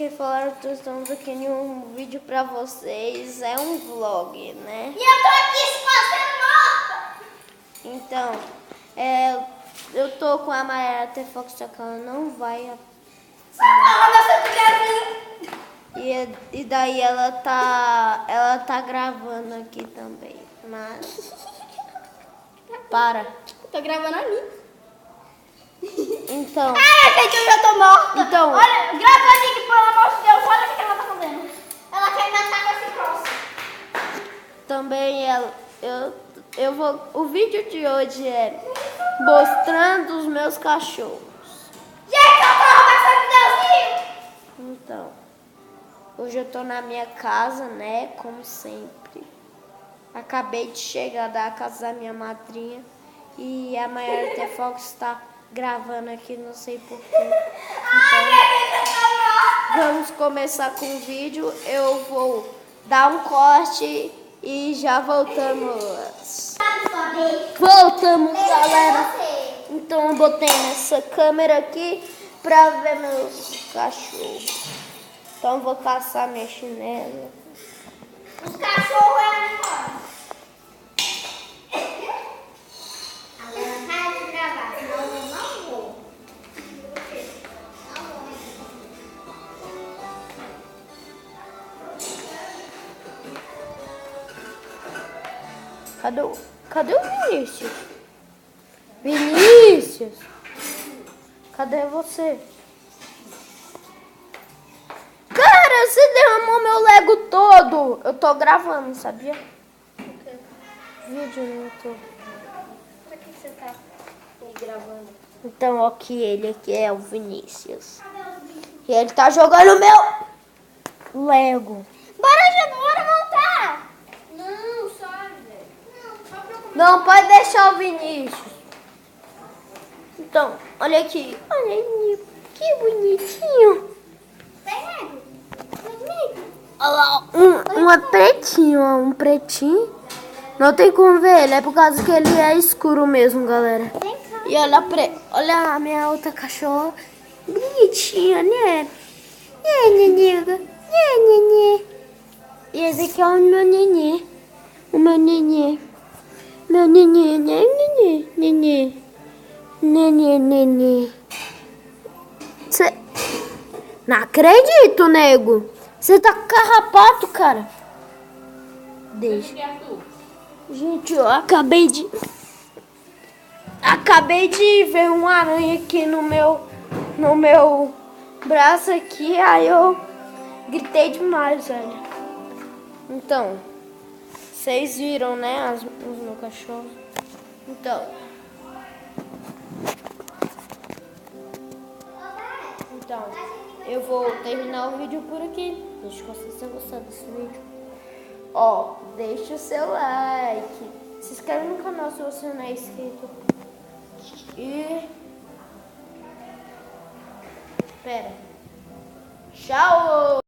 aqui falando que estamos aqui em um vídeo pra vocês. É um vlog, né? E eu tô aqui quase morta! Então, eu tô com a Mayara Tefox, só que ela não vai. E daí ela tá gravando aqui também. Mas. Para. Tô gravando ali. Então. Ai, gente, eu já tô morta. Então. Olha, grava ali, que pelo amor de Deus, olha o que ela tá fazendo. Ela quer me matar com esse cross. Também eu vou. O vídeo de hoje é mostrando os meus cachorros. Gente, eu tô roubando Deus. Então, hoje eu tô na minha casa, né? Como sempre. Acabei de chegar da casa da minha madrinha e a Mayara Tefox está gravando aqui, não sei porquê. Então, vamos começar com o vídeo. Eu vou dar um corte e já voltamos. Voltamos, galera. Então eu botei nessa câmera aqui pra ver meus cachorros. Então eu vou caçar minha chinela. Os cachorros é animal. Agora para de gravar, senão eu não vou. Cadê o Vinícius? Vinícius! Cadê você? Cara, você derramou meu Lego todo! Eu tô gravando, sabia? Vídeo no YouTube. Por que você tá aí gravando? Então, ó, que ele aqui é o Vinícius. E ele tá jogando meu Lego. Bora voltar! Não, sabe, velho. Não, só pra eu Não, pode deixar o Vinícius. Então, olha aqui. Olha aí, que bonitinho. Tem nego? Tem nego? Olha lá, um é pretinho, ó, um pretinho. Não tem como ver ele, é por causa que ele é escuro mesmo, galera. Vem cá. E olha a minha outra cachorra. Bonitinha, né? Neniga. Nenê. E esse aqui é o meu nenê. O meu nenê. Meu nenê, nenê, nenê. Nenê, nenê. Cê... Não acredito, nego. Você tá com carrapato, cara. Deixa. Gente, eu acabei de ver uma aranha aqui no meu braço aqui, aí eu gritei demais, velho. Então, vocês viram, né, os meus cachorros. Então, eu vou terminar o vídeo por aqui. Deixa vocês tenham gostado desse vídeo. Ó, deixa o seu like. Se inscreve no canal se você não é inscrito. E... Pera. Tchau!